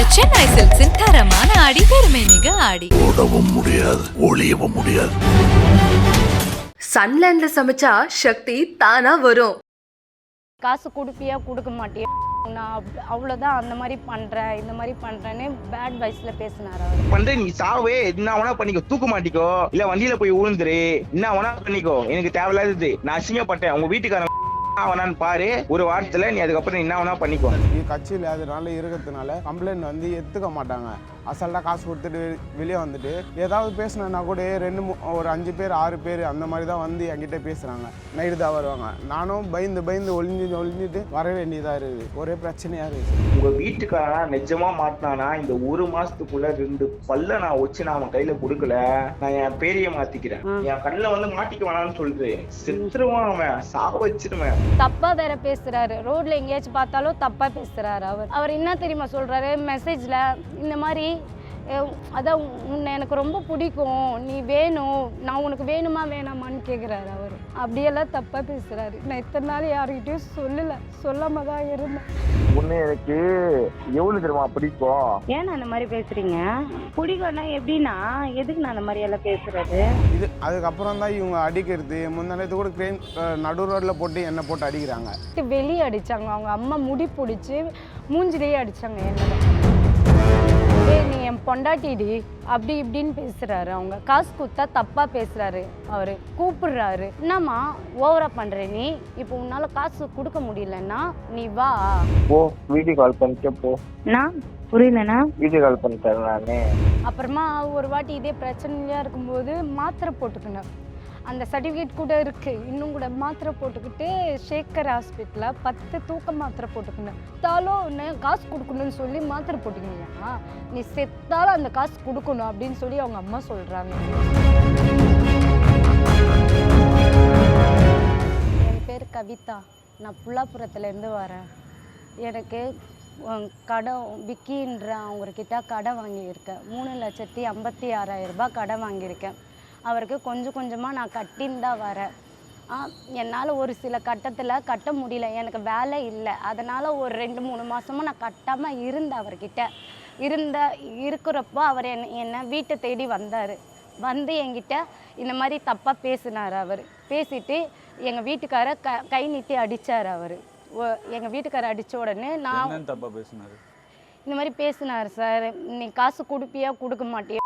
The Chennai Silks in தரமான ஆடி பெருமை மிக ஆடி ஓடவும் முடியாது ஒளியவும் முடியாது. சன்லேண்ட்ல சமைச்சா சக்தி தானா வரும். காசு கொடுப்பியா கொடுக்க மாட்டியா, நான் அவ்வளோதான் அந்த மாதிரி பண்ணுறேன் இந்த மாதிரி பண்ணுறேன்னு பேட் வைஸில் பேசினார் அவர். பண்ற நீ சாவே என்ன வேணா பண்ணிக்கோ, தூக்க மாட்டிக்கோ, இல்ல வண்டியில போய் விழுந்துரு, என்ன வேணா பண்ணிக்கோ, எனக்கு தேவையில்லாதது. நான் அசிங்கப்பட்டேன், உங்க வீட்டுக்காரன் வேணான்னு பாரு, ஒரு வாரத்துல நீ அதுக்கப்புறம் என்ன வேணா பண்ணிக்கோ. கட்சியில் அதனால இருக்கிறதுனால கம்ப்ளைண்ட் வந்து எடுத்துக்க மாட்டாங்க. அசால்ட்டாக காசு கொடுத்துட்டு வெளியே வந்துட்டு ஏதாவது பேசினா கூட ஒரு 5 பேர் 6 பேர் அந்த மாதிரி தான் வந்து என்கிட்ட பேசுகிறாங்க. நைட்டு தான் வருவாங்க. நானும் பயந்து ஒளிஞ்சிட்டு வர வேண்டியதாக இருக்குது. ஒரே பிரச்சனையாக இருக்குது. உங்க வீட்டுக்காரன் நிஜமா மாட்டினானா இந்த ஒரு மாசத்துக்குள்ள 2 பல்ல நான் வச்சு நான் அவன் கையில கொடுக்கல, நான் என் பேரைய மாத்திக்கிறேன், என் கண்ணில் வந்து மாட்டிக்க வேணாம்னு சொல்லிட்டு செத்துருவான், அவன் சாக வச்சிருவேன். தப்பா வேற பேசுறாரு, ரோட்ல எங்கேயாச்சும் பார்த்தாலும் தப்பா பேசுறாரு. அவர் என்ன தெரியுமா சொல்றாரு மெசேஜ்ல, இந்த மாதிரி அதான் உன்னை எனக்கு ரொம்ப பிடிக்கும், நீ வேணும், நான் உனக்கு வேணுமா வேணாமான்னு கேட்குறாரு. அவர் அப்படியெல்லாம் தப்பாக பேசுகிறாரு. நான் இத்தனை நாள் யாருக்கிட்டையும் சொல்லாம தான் இருந்தேன். உன்னை எனக்கு எவ்வளவு தெரியுமா பிடிக்கும். ஏன் அந்த மாதிரி பேசுறீங்க? பிடிக்கும்னா எப்படின்னா எதுக்கு நான் அந்த மாதிரி எல்லாம் பேசுறது? இது அதுக்கப்புறம் தான் இவங்க அடிக்கிறது. முந்தானத்து கூட ட்ரெயின் நடு ரோட்டில் போட்டு என்னை போட்டு அடிக்கிறாங்க. வெளியே அடித்தாங்க, அவங்க அம்மா முடி பிடிச்சி மூஞ்சிலேயே அடித்தாங்க. என்ன நீ என் பொண்டாட்டிடி அப்படி இப்படின்னு பேசுறாரு. அவங்க காசு கொடுத்தா தப்பா பேசுறாரு. அவரு கூப்பிடுறாரு, என்னம்மா ஓவரா பண்ற நீ, இப்போ உன்னால காசு கொடுக்க முடியலன்னா நீ வா போ, வீடியோ கால் பண்ணிட்டு போ. நான் புரியலண்ணா. வீடியோ கால் பண்ணி தரேன் நானே. அப்புறமா ஒரு வாட்டி இதே பிரச்சனையா இருக்கும்போது மாத்திரை போட்டுக்கணும், அந்த சர்டிஃபிகேட் கூட இருக்கு, இன்னும் கூட மாத்திரை போட்டுக்கிட்டு சேகர் ஹாஸ்பிட்டலில் 10 தூக்க மாத்திரை போட்டுக்கணும். செத்தாலும் காசு கொடுக்கணும்னு சொல்லி மாத்திரை போட்டுக்கணும்யா, நீ செத்தாலும் அந்த காசு கொடுக்கணும் அப்படின்னு சொல்லி அவங்க அம்மா சொல்கிறாங்க. என் பேர் கவிதா, நான் புல்லாபுரத்துலேருந்து வரேன். எனக்கு கடன் விக்கின்ற அவங்கக்கிட்ட கடன் வாங்கியிருக்கேன். 3,56,000 ரூபாய் கடன் வாங்கியிருக்கேன். அவருக்கு கொஞ்சம் கொஞ்சமாக நான் கட்டின்னு தான் வரேன். என்னால் ஒரு சில கட்டத்தில் கட்ட முடியல, எனக்கு வேலை இல்லை, அதனால் ஒரு 2-3 மாதமாக நான் கட்டாமல் இருந்தேன். அவர்கிட்ட இருக்கிறப்போ அவர் என்னை வீட்டை தேடி வந்தார். வந்து என்கிட்ட இந்த மாதிரி தப்பாக பேசினார். அவர் பேசிட்டு எங்கள் வீட்டுக்காரை கை நீட்டி அடித்தார். அவர் எங்கள் வீட்டுக்காரை அடித்த உடனே நான் தப்பாக பேசினார். இந்த மாதிரி பேசினார் சார், நீ காசு கொடுப்பியா கொடுக்க மாட்டியா,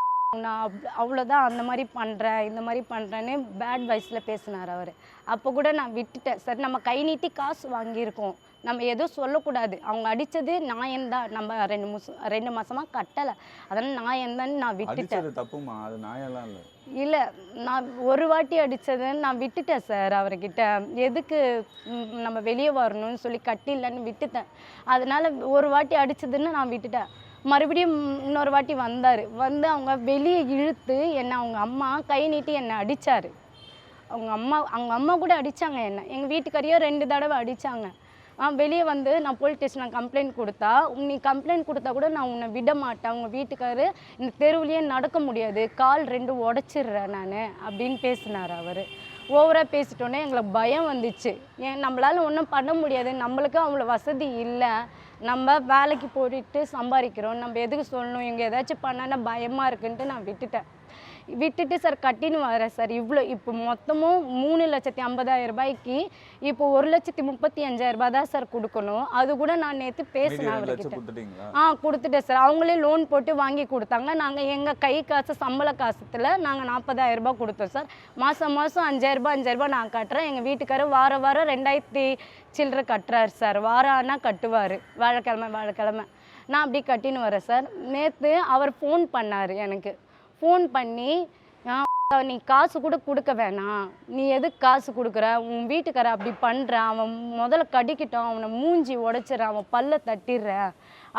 நான் அவ்வளோதான் அந்த மாதிரி பண்ணுறேன் இந்த மாதிரி பண்ணுறேன்னு பேட் வைஸில் பேசினார் அவர். அப்போ கூட நான் விட்டுட்டேன். சரி, நம்ம கை நீட்டி காசு வாங்கியிருக்கோம், நம்ம எதுவும் சொல்லக்கூடாது, அவங்க அடித்தது நியாயம்தான், நம்ம 2 மாதமாக கட்டலை, அதனால் நியாயம்தான்னு நான் விட்டுட்டேன். தப்புமா, அது நியாயம்லாம் இல்லை. இல்லை, நான் ஒரு வாட்டி அடித்ததுன்னு நான் விட்டுட்டேன் சார். அவர்கிட்ட எதுக்கு நம்ம வெளியே வரணும்னு சொல்லி கட்டிலன்னு விட்டுட்டேன். அதனால் ஒரு வாட்டி அடித்ததுன்னு நான் விட்டுட்டேன். மறுபடியும் இன்னொரு வாட்டி வந்தார். வந்து அவங்க வெளியே இழுத்து என்னை அவங்க அம்மா கை நீட்டி என்னை அடித்தார். அவங்க அம்மா கூட அடித்தாங்க என்னை. எங்கள் வீட்டுக்காரையோ 2 தடவை அடித்தாங்க. வெளியே வந்து நான் போலீஸ் ஸ்டேஷனில் கம்ப்ளைண்ட் கொடுத்தா, நீ கம்ப்ளைண்ட் கொடுத்தா கூட நான் உன்னை விட மாட்டேன், உங்கள் வீட்டுக்காரு இந்த தெருவுலேயே நடக்க முடியாது, கால் 2 உடச்சிடுறேன் நான் அப்படின்னு பேசினார். அவர் ஓவராக பேசிட்டோன்னே எங்களுக்கு பயம் வந்துச்சு. நம்மளால் ஒன்றும் பண்ண முடியாது, நம்மளுக்கு அவ்வளோ வசதி இல்லை, நம்ம வேலைக்கு போயிட்டு சம்பாதிக்கிறோம், நம்ம எதுக்கு சொல்லணும், இவங்க ஏதாச்சும் பண்ணான்னா பயமாக இருக்குன்ட்டு நான் விட்டுட்டு சார் கட்டின்னு வரேன் சார். இப்போ மொத்தமும் 3,50,000 ரூபாய்க்கு இப்போ 1,35,000 ரூபாய் தான் சார் கொடுக்கணும். அது கூட நான் நேற்று பேசினேன் அவர்கிட்ட. கொடுத்துட்டேன் சார். அவங்களே லோன் போட்டு வாங்கி கொடுத்தாங்க. நாங்கள் எங்கள் கை காசு சம்பள காசுத்தில் நாங்கள் 40,000 ரூபாய் கொடுத்தோம் சார். மாதம் 5,000 ரூபாய் நான் கட்டுறேன். எங்கள் வீட்டுக்காரர் வாரம் 2,000 சில்லறை கட்டுறாரு சார். வாரம் ஆனால் கட்டுவார், வாழைக்கிழமை நான் அப்படி கட்டின்னு வரேன் சார். நேற்று அவர் ஃபோன் பண்ணார் எனக்கு. ஃபோன் பண்ணி, நீ காசு கூட கொடுக்க வேணாம், நீ எதுக்கு காசு கொடுக்குற, உன் வீட்டுக்கார அப்படி பண்ணுறான், அவன் முதல்ல கடிக்கிட்டோம், அவனை மூஞ்சி உடைச்சிட்றான், அவன் பல்ல தட்டிடுற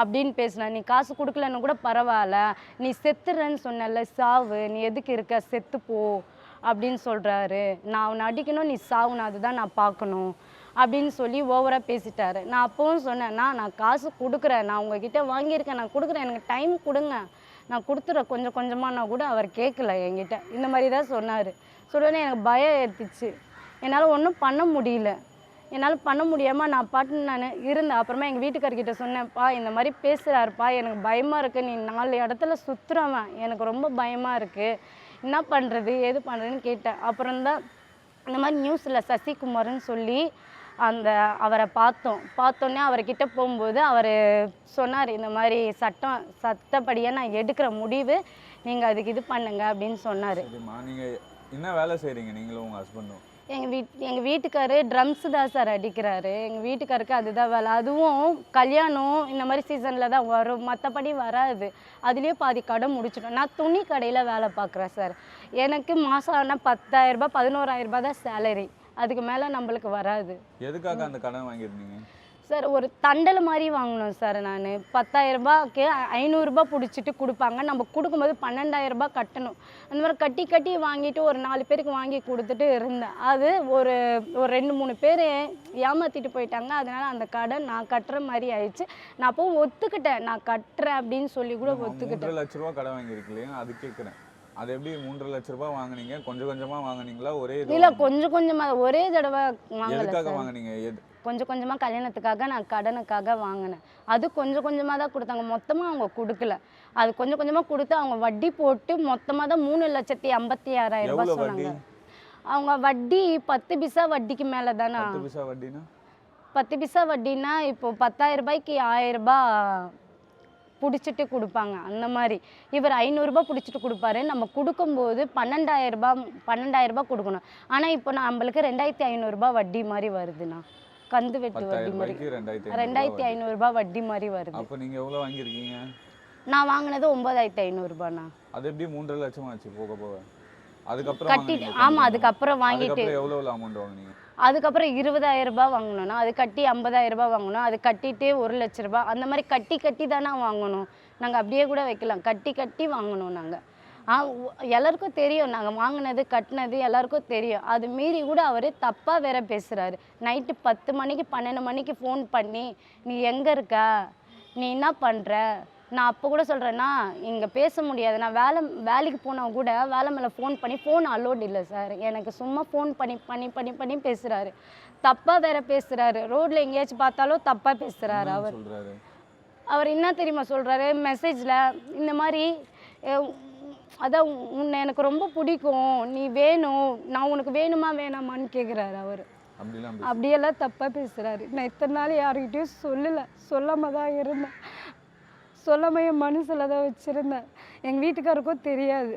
அப்படின்னு பேசினான். நீ காசு கொடுக்கலன்னு கூட பரவாயில்ல, நீ செத்துறன்னு சொன்னல, சாவு, நீ எதுக்கு இருக்க, செத்துப்போ அப்படின்னு சொல்கிறாரு. நான் அவனை அடிக்கணும், நீ சாவுன்னு, அதுதான் நான் பார்க்கணும் அப்படின்னு சொல்லி ஓவராக பேசிட்டாரு. நான் அப்பவும் சொன்னேன்னா, நான் காசு கொடுக்குறேன், நான் உங்ககிட்ட வாங்கியிருக்கேன், நான் கொடுக்குறேன், எனக்கு டைம் கொடுங்க, நான் கொடுத்துட்றேன் கொஞ்சம் கொஞ்சமானா கூட அவர் கேட்கல என்கிட்ட. இந்த மாதிரி தான் சொன்னார். சொன்னோடனே எனக்கு பயம் ஏற்றுச்சு. என்னால் ஒன்றும் பண்ண முடியல. என்னால் பண்ண முடியாமல் நான் பாட்டு நான் இருந்தேன். அப்புறமா எங்கள் வீட்டுக்காரர்கிட்ட சொன்னேன்ப்பா இந்த மாதிரி பேசுகிறாருப்பா, எனக்கு பயமாக இருக்குது, நீ 4 இடத்துல சுற்றுறவன், எனக்கு ரொம்ப பயமாக இருக்குது, என்ன பண்ணுறது ஏது பண்ணுறதுன்னு கேட்டேன். அப்புறம்தான் இந்த மாதிரி நியூஸில் சசிகுமார்னு சொல்லி அவரை பார்த்தோன்னே அவர்கிட்ட போகும்போது அவர் சொன்னார், இந்த மாதிரி சட்டப்படியாக நான் எடுக்கிற முடிவு, நீங்கள் அதுக்கு இது பண்ணுங்க அப்படின்னு சொன்னார். நீங்கள் என்ன வேலை செய்கிறீங்க நீங்களும் உங்கள் ஹஸ்பண்டும்? எங்கள் வீட்டுக்காரு ட்ரம்ஸு தான் சார் அடிக்கிறாரு. எங்கள் வீட்டுக்காருக்கு அதுதான் வேலை. அதுவும் கல்யாணம் இந்த மாதிரி சீசனில் தான் வரும், மற்றபடி வராது. அதுலேயே பாதி கடை முடிச்சிட்டோம். நான் துணி கடையில் வேலை பார்க்குறேன் சார். எனக்கு மாதம் ஆனால் 10,000 11,000 தான் சேலரி, அதுக்கு மேலே நம்மளுக்கு வராது. எதுக்காக அந்த கடன் வாங்கியிருந்தீங்க சார்? ஒரு தண்டல் மாதிரி வாங்கினோம் சார். நான் 10,000 500 பிடிச்சிட்டு கொடுப்பாங்க, நம்ம கொடுக்கும்போது 12,000 கட்டணும். அந்த மாதிரி கட்டி வாங்கிட்டு ஒரு 4 பேருக்கு வாங்கி கொடுத்துட்டு இருந்தேன். அது ஒரு 2-3 பேர் ஏமாற்றிட்டு போயிட்டாங்க. அதனால் அந்த கடன் நான் கட்டுற மாதிரி ஆயிடுச்சு. நான் அப்போ ஒத்துக்கிட்டேன், நான் கட்டுறேன் அப்படின்னு சொல்லி கூட ஒத்துக்கிட்டேன். 3 லட்ச ரூபா கடன் வாங்கியிருக்கலையா? அது கேட்குறேன். அது எப்படி 3 லட்ச ரூபா வாங்குனீங்க? கொஞ்சம் கொஞ்சமாக வாங்குனீங்களா? ஒரே இல்லை, கொஞ்சம் கொஞ்சமாக, ஒரே தடவை வாங்கல. வாங்குனீங்க? கொஞ்சம் கொஞ்சமாக கல்யாணத்துக்காக நான் கடனுக்காக வாங்கினேன். அது கொஞ்சம் கொஞ்சமாக தான் கொடுத்தாங்க, மொத்தமாக அவங்க கொடுக்கல. அது கொஞ்சம் கொஞ்சமாக கொடுத்து அவங்க வட்டி போட்டு மொத்தமாக தான் 3,56,000 சொன்னாங்க. அவங்க வட்டி 10 பைசா வட்டிக்கு மேலே தானே. 10 பைசா வட்டினா இப்போ 10,000 1,000 பிடிச்சிட்டு கொடுப்பாங்க. அந்த மாதிரி இவர் 500 பிடிச்சிட்டு கொடுப்பாரு. நம்ம கொடுக்கும்போது 12,000 கொடுக்கணும். ஆனால் இப்போ நம்மளுக்கு 2,500 வட்டி மாதிரி வருதுண்ணா. கந்து வெட்டு வட்டி மாதிரி 2,500 வட்டி மாதிரி வருது. அப்போ நீங்கள் எவ்வளோ வாங்கியிருக்கீங்க? நான் வாங்கினது 9,500. அது எப்படி 3 லட்சம் ஆச்சு போக? அதுக்கப்புறம் கட்டிட்டு, ஆமாம், அதுக்கப்புறம் வாங்கிட்டு எவ்வளோ அமௌண்ட் வாங்கினீங்க? அதுக்கப்புறம் 20,000 வாங்கணும்னா அது கட்டி 50,000 வாங்கணும். அது கட்டிட்டு 1,00,000 அந்த மாதிரி கட்டி தானே வாங்கணும். நாங்கள் அப்படியே கூட வைக்கலாம், கட்டி வாங்கணும் நாங்கள். எல்லாருக்கும் தெரியும் நாங்கள் வாங்கினது கட்டினது எல்லாருக்கும் தெரியும். அது மீறி கூட அவர் தப்பாக வேற பேசுகிறாரு. நைட்டு 10 மணிக்கு 12 மணிக்கு ஃபோன் பண்ணி நீ எங்கே இருக்க, நீ என்ன பண்ணுற, நான் அப்போ கூட சொல்கிறேன்னா இங்கே பேச முடியாது, நான் வேலைக்கு போனால் கூட வேலை மேலே ஃபோன் அலோட் இல்லை சார். எனக்கு சும்மா ஃபோன் பண்ணி பேசுகிறாரு. தப்பாக வேற பேசுகிறாரு. ரோட்டில் எங்கேயாச்சும் பார்த்தாலும் தப்பாக பேசுகிறாரு. அவர் என்ன தெரியுமா சொல்கிறாரு மெசேஜில், இந்த மாதிரி அதான் உன்னை எனக்கு ரொம்ப பிடிக்கும், நீ வேணும், நான் உனக்கு வேணுமா வேணாமான்னு கேட்குறாரு. அவர் அப்படியெல்லாம் தப்பாக பேசுகிறாரு. நான் இத்தனை நாள் யாருக்கிட்டையும் சொல்லாமல் தான் இருந்தேன். சொல்லாமல் என் மனசில் தான் வச்சுருந்தேன். எங்கள் வீட்டுக்காருக்கும் தெரியாது.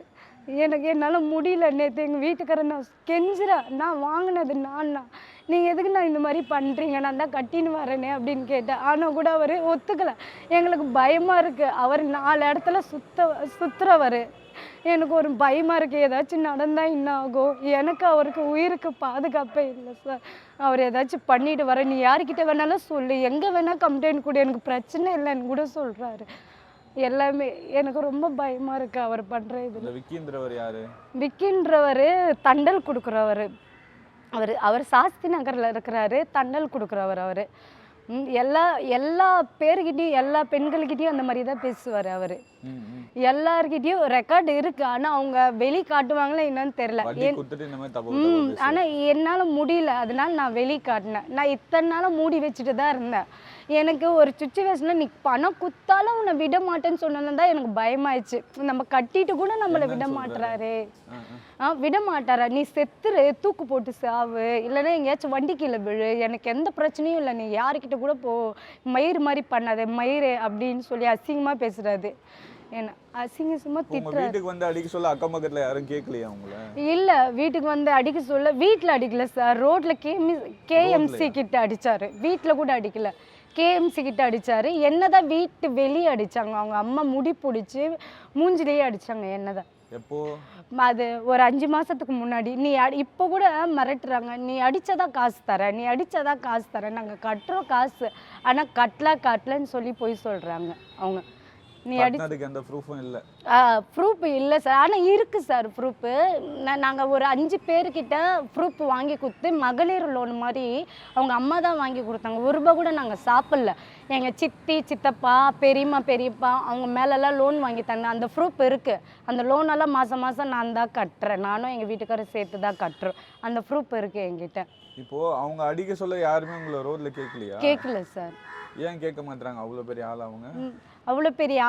என்னால் முடியல. நேற்று எங்கள் வீட்டுக்காரர் நான் கெஞ்சுறேன், நான் வாங்கினது நீங்கள் எதுக்கு நான் இந்த மாதிரி பண்ணுறீங்க, நான் தான் கட்டின்னு வரேனே அப்படின்னு கேட்டேன். ஆனால் கூட அவர் ஒத்துக்கலை. எங்களுக்கு பயமாக இருக்குது. அவர் 4 இடத்துல சுற்றுறவர். எனக்கு ஒரு பயமாக இருக்குது, ஏதாச்சும் நடந்தால் என்ன ஆகும், எனக்கு அவருக்கு உயிருக்கு பாதுகாப்பே இல்லை சார். அவர் ஏதாச்சும் பண்ணிட்டு வர, நீ யார்கிட்ட வேணாலும் சொல்லு, எங்கே வேணால் கம்ப்ளைண்ட் கொடு, எனக்கு பிரச்சனை இல்லைன்னு கூட சொல்கிறாரு. எல்லாமே எனக்கு ரொம்ப பயமாக இருக்குது அவர் பண்ணுற இது. விக்கின்றவர் யாரு? விக்கின்றவர் தண்டல் கொடுக்குறவர். அவர் சாஸ்தி நகரில் இருக்கிறாரு, தண்டல் கொடுக்குறவர். அவர் எல்லா பேர்கிட்டையும் எல்லா பெண்கள்கிட்டையும் அந்த மாதிரி தான் பேசுவார். அவர் எல்லார்கிட்டையும் ரெக்கார்டு இருக்கு, ஆனால் அவங்க வெளி காட்டுவாங்களா என்னன்னு தெரியல. ஆனால் என்னால் முடியல, அதனால நான் வெளி காட்டினேன். நான் இத்தனை நாளும் மூடி வச்சுட்டு தான் இருந்தேன். எனக்கு ஒரு சுச்சுவேஷனில் நீ பணம் குத்தாலும் உன்னை விட மாட்டேன்னு சொன்னது தான் எனக்கு பயமாயிடுச்சு. நம்ம கட்டிட்டு கூட நம்மளை விட மாட்டுறாரு. விட மாட்டாரா, நீ செத்துரு, தூக்கு போட்டு சாவு, இல்லைன்னா எங்கேயாச்சும் வண்டி கீழே விழு, எனக்கு எந்த பிரச்சனையும் இல்லை, நீ யாருக்கிட்ட கூட போ, மயிர் மாதிரி பண்ணாத மயிறு அப்படின்னு சொல்லி அசிங்கமாக பேசுறாரு. என்ன அசிங்கமா திட்டுறாரு. வீட்டுக்கு வந்து அடிக்க சொல்ல அக்கம் பக்கத்துல யாரும் கேட்கலையா உங்களை? இல்ல, வீட்டுக்கு வந்து அடிக்க சொல்ல வீட்டில் அடிக்கல சார், ரோட்ல கேஎம்சி கிட்ட அடிச்சாரு. வீட்டில் கூட அடிக்கல, கேஎம்சி கிட்ட அடிச்சாரு. என்னதான் வீட்டு வெளியே அடிச்சாங்க. அவங்க அம்மா முடி பிடிச்சி மூஞ்சிலேயே அடிச்சாங்க. என்னதான் எப்போ? அது ஒரு 5 மாசத்துக்கு முன்னாடி. நீ இப்போ கூட மிரட்டுறாங்க, நீ அடிச்சாதான் காசு தரேன், நீ அடிச்சாதான் காசு தரேன், நாங்கள் கட்டுறோம் காசு, ஆனால் கட்டலன்னு சொல்லி போய் சொல்றாங்க அவங்க. நீ அதுக்கு எந்த ப்ரூஃபும் இல்லை. ப்ரூஃப் இல்லை சார், ஆனால் இருக்குது சார் ப்ரூஃபு. நாங்கள் ஒரு 5 பேர்கிட்ட ப்ரூஃப் வாங்கி கொடுத்து மகளிர் லோன் மாதிரி அவங்க அம்மா தான் வாங்கி கொடுத்தாங்க. ஒரு ரூபா கூட நாங்கள் சாப்பிடல. எங்கள் சித்தி சித்தப்பா பெரியம்மா பெரியப்பா அவங்க மேலெல்லாம் லோன் வாங்கி தந்தேன். அந்த ப்ரூஃப் இருக்குது. அந்த லோனெல்லாம் மாதம் மாதம் நான் தான் கட்டுறேன். நானும் எங்கள் வீட்டுக்காரர் சேர்த்து தான் கட்டுறோம். அந்த ப்ரூஃப் இருக்குது என்கிட்ட. இப்போது அவங்க அடிக்க சொல்ல யாருமே உங்களை ரோட்டில் கேட்கலையா? கேட்கல சார். ஏன் கேட்க மாட்டாங்க? அவ்வளோ பெரிய ஆள் அவங்க. அவ்வளோ பெரிய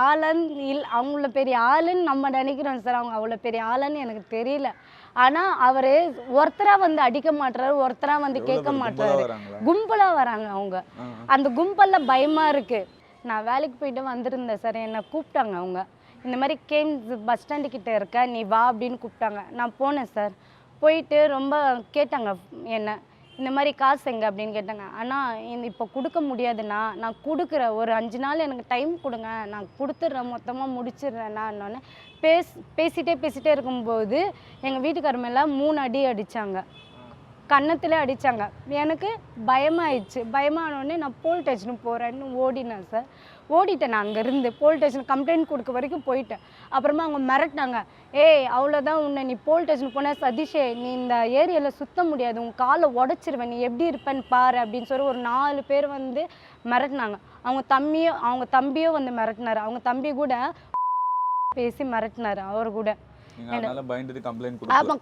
அவங்கள பெரிய ஆளுன்னு நம்ம நினைக்கிறோம் சார். அவங்க அவ்வளோ பெரிய ஆளுன்னு எனக்கு தெரியல. ஆனால் அவர் ஒருத்தராக வந்து அடிக்க மாட்டுறாரு, ஒருத்தராக வந்து கேட்க மாட்டுறாரு. கும்பலாக வராங்க அவங்க. அந்த கும்பலில் பயமாக இருக்குது. நான் வேலைக்கு போயிட்டு வந்திருந்தேன் சார். என்னை கூப்பிட்டாங்க அவங்க. இந்த மாதிரி பஸ் ஸ்டாண்டு கிட்ட இருக்க, நீ வா அப்படின்னு கூப்பிட்டாங்க. நான் போனேன் சார். போயிட்டு ரொம்ப கேட்டாங்க என்ன, இந்த மாதிரி காசு எங்கே அப்படின்னு கேட்டாங்க. ஆனால் இப்போ கொடுக்க முடியாதுண்ணா, நான் கொடுக்குறேன், ஒரு 5 நாள் எனக்கு டைம் கொடுங்க, நான் கொடுத்துட்றேன், மொத்தமாக முடிச்சிடுறேன்னான்னொன்னே பேசிகிட்டே இருக்கும்போது எங்கள் வீட்டுக்கார மேலே 3 அடி அடித்தாங்க. கன்னத்தில் அடித்தாங்க. எனக்கு பயமாயிடுச்சு. பயமானோடனே நான் போலீஸ் ஸ்டேஷனுக்கு போகிறேன்னு ஓடினேன் சார். ஓடிட்டேன். நான் அங்கேருந்து போலீஸ் ஸ்டேஷன் கம்ப்ளைண்ட் கொடுக்க வரைக்கும் போயிட்டேன். அப்புறமா அவங்க மிரட்டினாங்க. ஏய் அவ்வளோதான், உன்னை நீ போலீஸ் ஸ்டேஷன் போனால் சதீஷே நீ இந்த ஏரியாவில் சுற்ற முடியாது, உன் காலை உடச்சிருவேன், நீ எப்படி இருப்பேன்னு பாரு அப்படின்னு சொல்லி ஒரு 4 பேர் வந்து மிரட்டினாங்க. அவங்க தம்பியும் வந்து மிரட்டினார். அவங்க தம்பி கூட பேசி மிரட்டினார் அவர் கூட.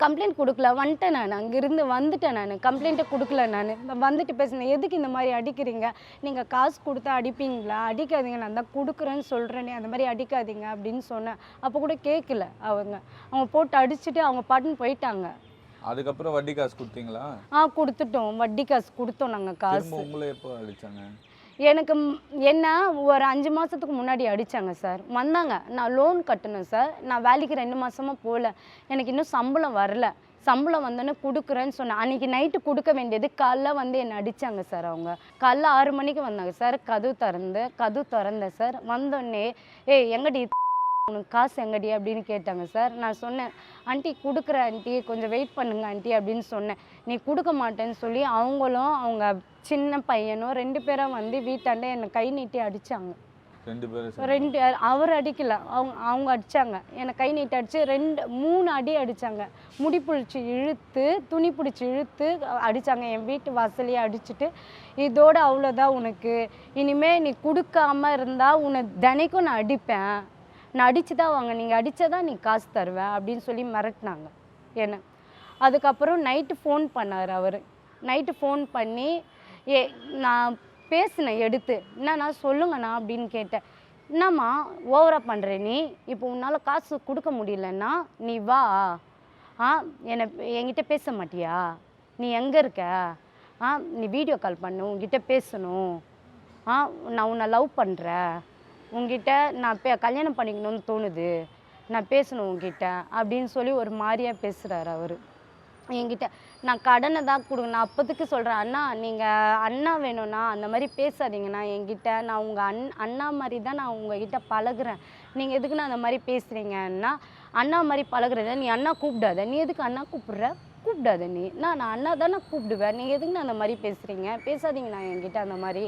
கம்ப்ளைண்ட் கொடுக்கல, வந்துட்டேன் நான். அங்கிருந்து வந்துட்டேன் நான். கம்ப்ளைண்ட்டை கொடுக்கல நான். வந்துட்டு பேசினேன். எதுக்கு இந்த மாதிரி அடிக்கிறீங்க, நீங்கள் காசு கொடுத்தா அடிப்பீங்களா, அடிக்காதீங்க, நான் தான் கொடுக்குறேன்னு சொல்கிறேனே, அந்த மாதிரி அடிக்காதீங்க அப்படின்னு சொன்னேன். அப்போ கூட கேட்கல அவங்க போட்டு அடிச்சுட்டு அவங்க பாட்டுன்னு போயிட்டாங்க. அதுக்கப்புறம் வட்டி காசு கொடுத்தீங்களா? கொடுத்துட்டோம். வட்டி காசு கொடுத்தோம் நாங்கள். காசு உங்களை எப்போ அடிச்சாங்க? எனக்கு என்ன ஒரு 5 மாதத்துக்கு முன்னாடி அடித்தாங்க சார். வந்தாங்க. நான் லோன் கட்டணும் சார். நான் வேலைக்கு 2 மாதமாக போகல. எனக்கு இன்னும் சம்பளம் வரல. சம்பளம் வந்தோன்னே கொடுக்குறேன்னு சொன்னேன். அன்றைக்கி நைட்டு கொடுக்க வேண்டியது காலைல வந்து என்னை அடித்தாங்க சார். அவங்க காலைல 6 மணிக்கு வந்தாங்க சார். கதவு திறந்தேன் சார். வந்தோடனே எங்கடி உனக்கு காசு எங்கடி அப்படின்னு கேட்டாங்க சார். நான் சொன்னேன், ஆண்டி கொடுக்குற ஆண்டி, கொஞ்சம் வெயிட் பண்ணுங்க ஆண்டி அப்படின்னு சொன்னேன். நீ கொடுக்க மாட்டேன்னு சொல்லி அவங்களும் அவங்க சின்ன பையனும் 2 பேரும் வந்து வீட்டாண்ட என்னை கை நீட்டி அடித்தாங்க. 2 அவர் அடிக்கல, அவங்க அடித்தாங்க. என்னை கை நீட்டி அடித்து 3 அடி அடித்தாங்க. முடி பிடிச்சி இழுத்து, துணி பிடிச்சி இழுத்து அடித்தாங்க. என் வீட்டு வாசலையே அடிச்சுட்டு, இதோட அவ்வளோதான் உனக்கு, இனிமேல் நீ கொடுக்காம இருந்தால் உன்னை தினைக்கும் நான் அடிப்பேன், நான் அடித்து தான் வாங்க, நீங்கள் அடித்தா நீ காசு தருவேன் அப்படின்னு சொல்லி மிரட்டினாங்க என்ன. அதுக்கப்புறம் நைட்டு ஃபோன் பண்ணார் அவர். நைட்டு ஃபோன் பண்ணி நான் பேசினேன் எடுத்து. என்னண்ணா சொல்லுங்கண்ணா அப்படின்னு கேட்டேன். என்னம்மா ஓவராக பண்ணுற நீ, இப்போ உன்னால் காசு கொடுக்க முடியலன்னா நீ வா, என்கிட்ட பேச மாட்டியா, நீ எங்கே இருக்க, நீ வீடியோ கால் பண்ணு, உங்ககிட்ட பேசணும், நான் உன்னை லவ் பண்ணுறேன், உங்ககிட்ட நான் கல்யாணம் பண்ணிக்கணும்னு தோணுது, நான் பேசணும் உங்ககிட்ட அப்படின்னு சொல்லி ஒரு மாதிரியாக பேசுகிறார் அவர் என்கிட்ட. நான் கடனை தான் கொடுங்க. நான் அப்போதுக்கு சொல்கிறேன், அண்ணா நீங்கள் அண்ணா வேணும்னா அந்த மாதிரி பேசாதீங்கண்ணா என்கிட்ட, நான் உங்கள் அண்ணா மாதிரி தான் நான் உங்ககிட்ட பழகுறேன், நீங்கள் எதுக்குண்ணா அந்த மாதிரி பேசுகிறீங்கன்னா, அண்ணா மாதிரி பழகுறத நீ அண்ணா கூப்பிடாத, நீ எதுக்கு அண்ணா கூப்பிடாத நீ, நான் அண்ணா தான் நான் கூப்பிடுவேன், நீங்கள் எதுக்குண்ணா அந்த மாதிரி பேசுகிறீங்க, பேசாதீங்கண்ணா என்கிட்ட அந்த மாதிரி,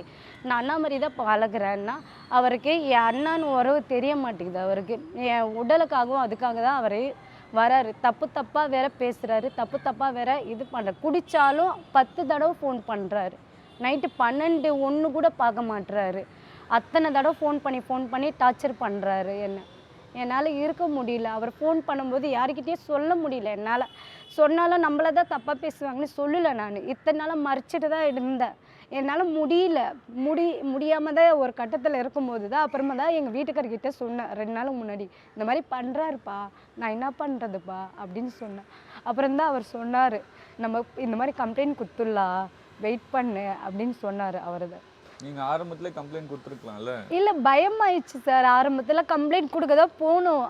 நான் அண்ணா மாதிரி தான் பழகுறேன்னா. அவருக்கு என் அண்ணான்னு உறவு தெரிய மாட்டேங்குது. அவருக்கு என் உடலுக்காகவும் அதுக்காக தான் அவர் வராரு. தப்பாக வேற பேசுகிறாரு, தப்பாக வேற இது பண்ணுறாரு. குடித்தாலும் 10 தடவை ஃபோன் பண்ணுறாரு. நைட்டு 12, 1 கூட பார்க்க மாட்டுறாரு. அத்தனை தடவை ஃபோன் பண்ணி டார்ச்சர் பண்ணுறாரு என்ன. என்னால் இருக்க முடியல. அவர் ஃபோன் பண்ணும்போது யாருக்கிட்டேயும் சொல்ல முடியல என்னால். சொன்னாலும் நம்மளை தான் தப்பாக பேசுவாங்கன்னு சொல்லலை. நான் இத்தனை நாளாக மறைச்சிட்டு தான் இருந்தேன். என்னால் முடியாமல் தான் ஒரு கட்டத்தில் இருக்கும்போது தான் அப்புறமா தான் எங்கள் வீட்டுக்காரர்கிட்ட சொன்னேன் 2 நாளுக்கு முன்னாடி, இந்த மாதிரி பண்ணுறாருப்பா, நான் என்ன பண்ணுறதுப்பா அப்படின்னு சொன்னேன். அப்புறம் தான் அவர் சொன்னார், நம்ம இந்த மாதிரி கம்ப்ளைண்ட் கொடுத்துடலாம், வெயிட் பண்ணு அப்படின்னு சொன்னார். அவர் தான். நீங்கள் ஆரம்பத்தில் கம்ப்ளைண்ட் கொடுத்துருக்கலாம்ல? இல்லை, பயமாயிடுச்சு சார். ஆரம்பத்தில் கம்ப்ளைண்ட் கொடுக்க தான் போகணும்.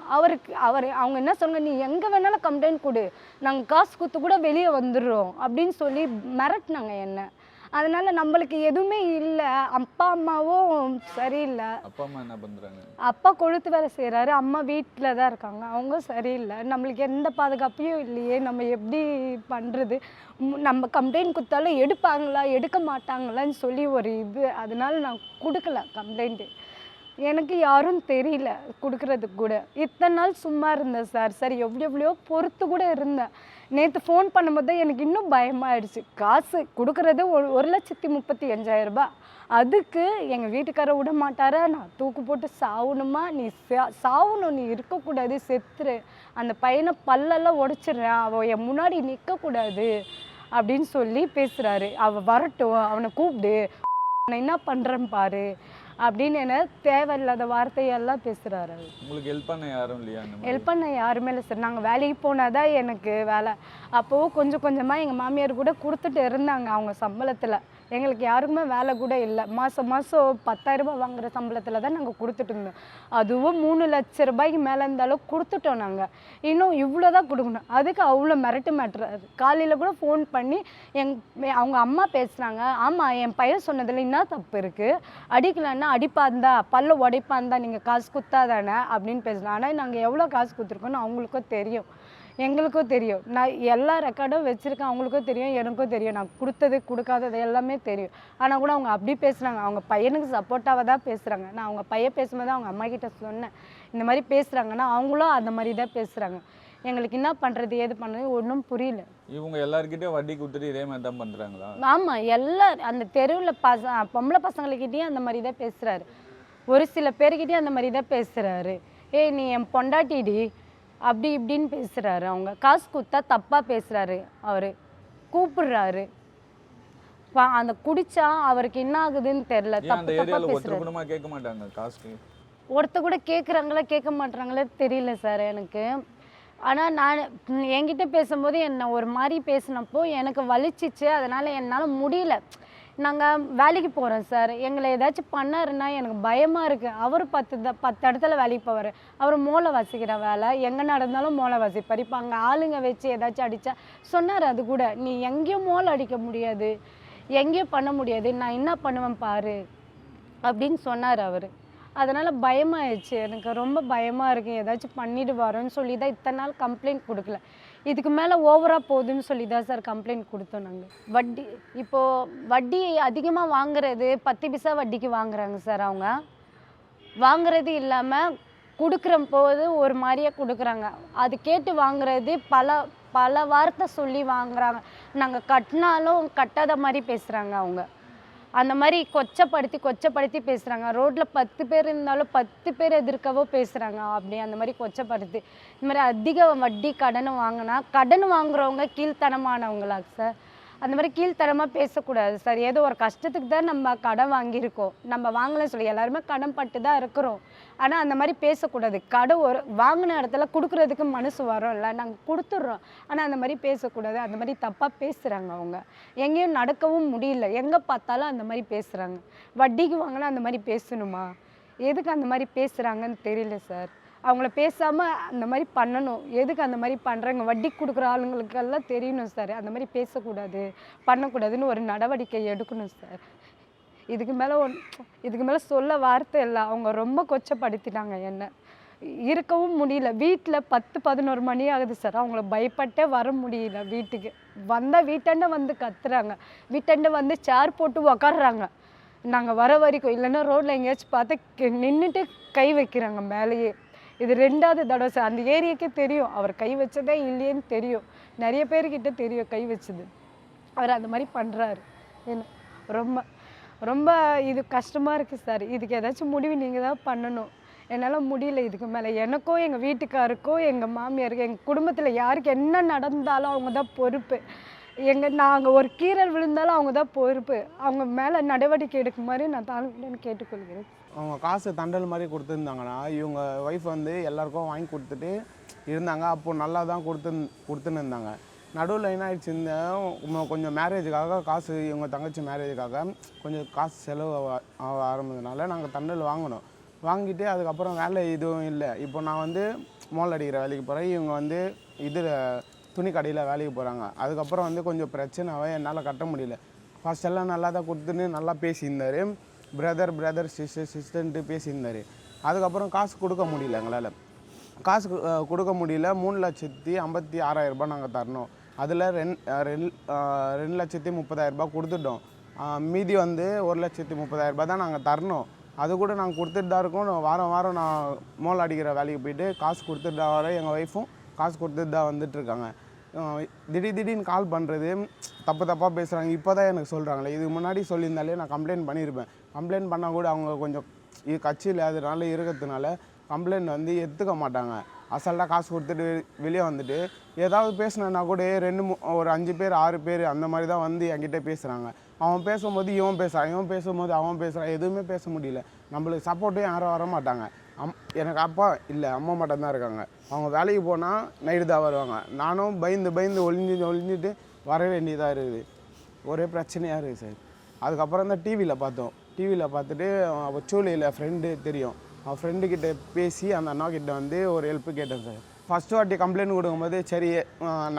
அவங்க என்ன சொன்னாங்க, நீ எங்கே வேணாலும் கம்ப்ளைண்ட் கொடு, நாங்கள் காசு கொடுத்து கூட வெளியே வந்துடுறோம் அப்படின்னு சொல்லி மிரட்டினாங்க என்ன. அதனால் நம்மளுக்கு எதுவுமே இல்லை. அப்பா அம்மாவும் சரியில்லை. அப்பா அம்மா என்ன பண்ணுறாங்க? அப்பா கொழுத்து வேலை செய்கிறாரு, அம்மா வீட்டில் தான் இருக்காங்க. அவங்க சரியில்லை. நம்மளுக்கு எந்த பாதுகாப்பையும் இல்லையே, நம்ம எப்படி பண்ணுறது, நம்ம கம்ப்ளைண்ட் கொடுத்தாலும் எடுப்பாங்களா எடுக்க மாட்டாங்களான்னு சொல்லி ஒரு இது. அதனால நான் கொடுக்கல கம்ப்ளைண்ட்டு. எனக்கு யாரும் தெரியல கொடுக்கறதுக்கு கூட. இத்தனை நாள் சும்மா இருந்தேன் சார். சரி எவ்வளோ பொறுத்து கூட இருந்தேன். நேற்று ஃபோன் பண்ணும்போது தான் எனக்கு இன்னும் பயமாயிடுச்சு. காசு கொடுக்கறது 1,35,000 அதுக்கு எங்கள் வீட்டுக்காரர் விட மாட்டாரா, நான் தூக்கு போட்டு சாவணுமா, நீ சாவணும், நீ இருக்கக்கூடாது, செத்துரு, அந்த பையனை பல்லெல்லாம் உடைச்சிடுறேன், அவன் என் முன்னாடி நிற்கக்கூடாது அப்படின்னு சொல்லி பேசுகிறாரு. அவன் வரட்டும், அவனை கூப்பிடு, நான் என்ன பண்ணுறேன் பாரு அப்படின்னு என்ன தேவையில்லாத வார்த்தையெல்லாம் பேசுகிறாரு. உங்களுக்கு ஹெல்ப் பண்ண யாரும் இல்லையா? ஹெல்ப் பண்ண யாருமே இல்லை சார். நாங்கள் வேலைக்கு போனால் தான் எனக்கு வேலை. அப்போது கொஞ்சம் கொஞ்சமாக எங்கள் மாமியார் கூட கொடுத்துட்டு இருந்தாங்க அவங்க சம்பளத்தில். எங்களுக்கு யாருக்குமே வேலை கூட இல்லை. மாதம் 10,000 வாங்குகிற சம்பளத்தில் தான் நாங்கள் கொடுத்துட்டு இருந்தோம். அதுவும் 3 லட்ச ரூபாய்க்கு மேலே இருந்தாலும் கொடுத்துட்டோம். நாங்கள் இன்னும் இவ்வளோ தான் கொடுக்கணும். அதுக்கு அவ்வளோ மிரட்டுறாரு. காலையில் கூட ஃபோன் பண்ணி அவங்க அம்மா பேசுகிறாங்க. ஆமாம், என் பையன் சொன்னதில் என்ன தப்பு இருக்குது, அடிக்கலன்னா அடிப்பாந்தா, பல்ல உடைப்பாந்தா, நீங்கள் காசு கொடுத்தாதானே அப்படின்னு பேசுகிறோம். ஆனால் நாங்கள் எவ்வளோ காசு கொடுத்துருக்கோன்னு அவங்களுக்கும் தெரியும், எங்களுக்கும் தெரியும். நான் எல்லா ரெக்கார்டும் வச்சுருக்கேன், அவங்களுக்கும் தெரியும், எனக்கும் தெரியும். நான் கொடுத்தது கொடுக்காதது எல்லாமே தெரியும். ஆனால் கூட அவங்க அப்படி பேசுகிறாங்க. அவங்க பையனுக்கு சப்போர்ட்டாக தான் பேசுகிறாங்க. நான் அவங்க பையன் பேசும்போது அவங்க அம்மா கிட்ட சொன்னேன், இந்த மாதிரி பேசுகிறாங்கன்னா அவங்களும் அந்த மாதிரி தான் பேசுகிறாங்க. எங்களுக்கு என்ன பண்ணுறது ஏது பண்ணுறது ஒன்றும் புரியல. இவங்க எல்லாருக்கிட்டையும் வட்டி கொடுத்துட்டு இதே மாதிரி தான் பண்ணுறாங்களா? ஆமாம், அந்த தெருவில் பொம்பளை பசங்கள்கிட்டையும் அந்த மாதிரி தான் பேசுகிறாரு. ஒரு சில பேர்கிட்டையும் அந்த மாதிரி தான் பேசுகிறாரு. ஏய் நீ என் பொண்டாட்டிடி அப்படி இப்படின்னு பேசுகிறாரு. அவங்க காசு கொடுத்தா தப்பாக பேசுகிறாரு. அவர் கூப்பிடுறாரு. அந்த குடிச்சா அவருக்கு என்ன ஆகுதுன்னு தெரியல. அந்த ஏரியால ஒருத்தர் கூட கேட்க மாட்டாங்க காசுக்கு. ஒருத்தர் கூட கேட்குறாங்களா கேட்க மாட்டாங்களே தெரியல சார் எனக்கு. ஆனால் நான் என்கிட்ட பேசும்போது என்ன ஒரு மாதிரி பேசினப்போ எனக்கு வலிச்சிச்சு. அதனால் என்னால் முடியல. நாங்கள் வேலைக்கு போகிறோம் சார். எங்களை ஏதாச்சும் பண்ணாருன்னா எனக்கு பயமாக இருக்குது. அவர் 10 இடத்துல வேலைக்கு போவார். அவர் மோளை வாசிக்கிற வேலை, எங்கே நடந்தாலும் மோளை வாசிப்பார். இப்போ அங்கே ஆளுங்க வச்சு ஏதாச்சும் அடித்தா சொன்னார். அது கூட நீ எங்கேயும் மோளை அடிக்க முடியாது, எங்கேயும் பண்ண முடியாது, நான் என்ன பண்ணுவேன் பாரு அப்படின்னு சொன்னார் அவர். அதனால் பயமாகிடுச்சு. எனக்கு ரொம்ப பயமாக இருக்குது. ஏதாச்சும் பண்ணிட்டு வரோன்னு சொல்லி தான் இத்தனை நாள் கம்ப்ளைண்ட் கொடுக்கல. இதுக்கு மேலே ஓவராக போகுதுன்னு சொல்லி தான் சார் கம்ப்ளைண்ட் கொடுத்தோம் நாங்கள். வட்டி வட்டி அதிகமாக வாங்குறது 10 பைசா வட்டிக்கு வாங்குறாங்க சார். அவங்க வாங்குறது இல்லாமல் கொடுக்குற போது ஒரு மாதிரியே கொடுக்குறாங்க. அது கேட்டு வாங்குறது பல வார்த்தை சொல்லி வாங்குறாங்க. நாங்கள் கட்டினாலும் கட்டாத மாதிரி பேசுகிறாங்க அவங்க. அந்த மாதிரி கொச்சப்படுத்தி பேசுகிறாங்க. ரோட்டில் 10 பேர் இருந்தாலும் 10 பேர் எதிர்க்கவோ பேசுகிறாங்க. அப்படி அந்த மாதிரி கொச்சப்படுத்தி இந்த மாதிரி அதிக வட்டி கடன் வாங்கினா, கடன் வாங்குறவங்க கீழ்த்தனமானவங்களா சார்? அந்த மாதிரி கீழ்த்தனமாக பேசக்கூடாது சார். ஏதோ ஒரு கஷ்டத்துக்கு தான் நம்ம கடன் வாங்கியிருக்கோம். நம்ம வாங்கலன்னு சொல்லி எல்லாருமே கடன் பட்டு தான் இருக்கிறோம். ஆனால் அந்த மாதிரி பேசக்கூடாது. கடன் ஒரு வாங்கின இடத்துல கொடுக்குறதுக்கு மனசு வரோம்ல, நாங்கள் கொடுத்துட்றோம். ஆனால் அந்த மாதிரி பேசக்கூடாது. அந்த மாதிரி தப்பாக பேசுகிறாங்க அவங்க. எங்கேயும் நடக்கவும் முடியல. எங்கே பார்த்தாலும் அந்த மாதிரி பேசுகிறாங்க. வட்டிக்கு வாங்கினா அந்த மாதிரி பேசணுமா? எதுக்கு அந்த மாதிரி பேசுகிறாங்கன்னு தெரியல சார். அவங்கள பேசாமல் அந்த மாதிரி பண்ணணும். எதுக்கு அந்த மாதிரி பண்ணுறாங்க? வட்டி கொடுக்குற ஆளுங்களுக்கெல்லாம் தெரியணும் சார். அந்த மாதிரி பேசக்கூடாது, பண்ணக்கூடாதுன்னு ஒரு நடவடிக்கை எடுக்கணும் சார். இதுக்கு மேலே சொல்ல வார்த்தை இல்லை. அவங்க ரொம்ப கொச்சப்படுத்திட்டாங்க என்ன. இருக்கவும் முடியல. வீட்டில் 10-11 மணி ஆகுது சார். அவங்கள பயப்பட்டே வர முடியல வீட்டுக்கு. வந்தால் வீட்டாண்ட வந்து கத்துறாங்க. வீட்டாண்ட வந்து சேர் போட்டு உக்காடுறாங்க நாங்கள் வர வரைக்கும். இல்லைன்னா ரோட்டில் எங்கேயாச்சும் பார்த்து நின்றுட்டு கை வைக்கிறாங்க மேலேயே. இது 2வது தடவை சார். அந்த ஏரியாக்கே தெரியும் அவர் கை வச்சதே இல்லையேன்னு தெரியும். நிறைய பேர்கிட்ட தெரியும் கை வச்சது. அவர் அந்த மாதிரி பண்ணுறாரு. என்ன ரொம்ப ரொம்ப இது கஷ்டமாக இருக்குது சார். இதுக்கு ஏதாச்சும் முடிவு நீங்கள் தான் பண்ணணும். என்னால் முடியல இதுக்கு மேலே. எனக்கோ எங்கள் வீட்டுக்காருக்கோ எங்கள் மாமியாருக்கோ எங்கள் குடும்பத்தில் யாருக்கு என்ன நடந்தாலும் அவங்க தான் பொறுப்பு. நாங்கள் ஒரு கீரல் விழுந்தாலும் அவங்க தான் பொறுப்பு. அவங்க மேலே நடவடிக்கை எடுக்கும் மாதிரி நான் தாழ்மையுடன் கேட்டுக்கொள்கிறேன். அவங்க காசு தண்டல் மாதிரி கொடுத்துருந்தாங்கன்னா இவங்க ஒய்ஃப் வந்து எல்லாருக்கும் வாங்கி கொடுத்துட்டு இருந்தாங்க. அப்போது நல்லா தான் கொடுத்துன்னு இருந்தாங்க. நடுவில் என்ன ஆயிடுச்சு, கொஞ்சம் மேரேஜுக்காக காசு, இவங்க தங்கச்சி மேரேஜுக்காக கொஞ்சம் காசு செலவு ஆக ஆரம்பிச்சதுனால நாங்கள் தண்டல் வாங்கினோம். வாங்கிட்டு அதுக்கப்புறம் வேலை எதுவும் இல்லை. இப்போ நான் வந்து மோல் அடிக்கிற வேலைக்கு போகிறேன். இவங்க வந்து துணி கடையில் வேலைக்கு போகிறாங்க. அதுக்கப்புறம் வந்து கொஞ்சம் பிரச்சனைவே என்னால் கட்ட முடியல. ஃபஸ்ட்டெல்லாம் நல்லா தான் கொடுத்துன்னு நல்லா பேசியிருந்தார். பிரதர் சிஸ்டர்ன்ட்டு பேசியிருந்தார். அதுக்கப்புறம் காசு கொடுக்க முடியல. எங்களால் காசு கொடுக்க முடியல. 3,56,000 நாங்கள் தரணும். அதில் 2,30,000 கொடுத்துட்டோம். மீதி வந்து 1,30,000 தான் நாங்கள் தரணும். அது கூட நாங்கள் கொடுத்துட்டு தான் இருக்கோம். வாரம் வாரம் நான் மோல் அடிக்கிற வேலைக்கு போயிட்டு காசு கொடுத்துட்டு தான் வரேன். எங்கள் ஒய்ஃபும் காசு கொடுத்துட்டு தான் வந்துட்டுருக்காங்க. திடீர்னு கால் பண்ணுறது, தப்பாக பேசுகிறாங்க. இப்போ தான் எனக்கு சொல்கிறாங்களே. இதுக்கு முன்னாடி சொல்லியிருந்தாலே நான் கம்ப்ளைண்ட் பண்ணியிருப்பேன். கம்ப்ளைண்ட் பண்ணால் கூட அவங்க கொஞ்சம் இது கட்சியில் அதனால இருக்கிறதுனால கம்ப்ளைண்ட் வந்து எடுத்துக்க மாட்டாங்க. அசல்ட்டாக காசு கொடுத்துட்டு வெளியே வந்துட்டு ஏதாவது பேசினா கூட ஒரு 5 பேர் 6 பேர் அந்த மாதிரி தான் வந்து என்கிட்ட பேசுகிறாங்க. அவன் பேசும்போது இவன் பேசுகிறான், இவன் பேசும்போது அவன் பேசுகிறான். எதுவுமே பேச முடியல. நம்மளுக்கு சப்போர்ட்டும் யாரும் வர மாட்டாங்க. எனக்கு அப்பா இல்லை, அம்மா மட்டும்தான் இருக்காங்க. அவங்க வேலைக்கு போனால் நைட்டு தான் வருவாங்க. நானும் பயந்து ஒளிஞ்சிட்டு வர வேண்டியதாக இருக்குது. ஒரே பிரச்சனையாக இருக்குது சார். அதுக்கப்புறம் தான் டிவியில் பார்த்தோம். டிவியில் பார்த்துட்டு அவள் சூளையில் ஃப்ரெண்டு தெரியும், அவன் ஃப்ரெண்டுக்கிட்ட பேசி அந்த அண்ணா கிட்ட வந்து ஒரு ஹெல்ப்பு கேட்டேன் சார். ஃபஸ்ட்டு வாட்டி கம்ப்ளைண்ட் கொடுக்கும்போது சரி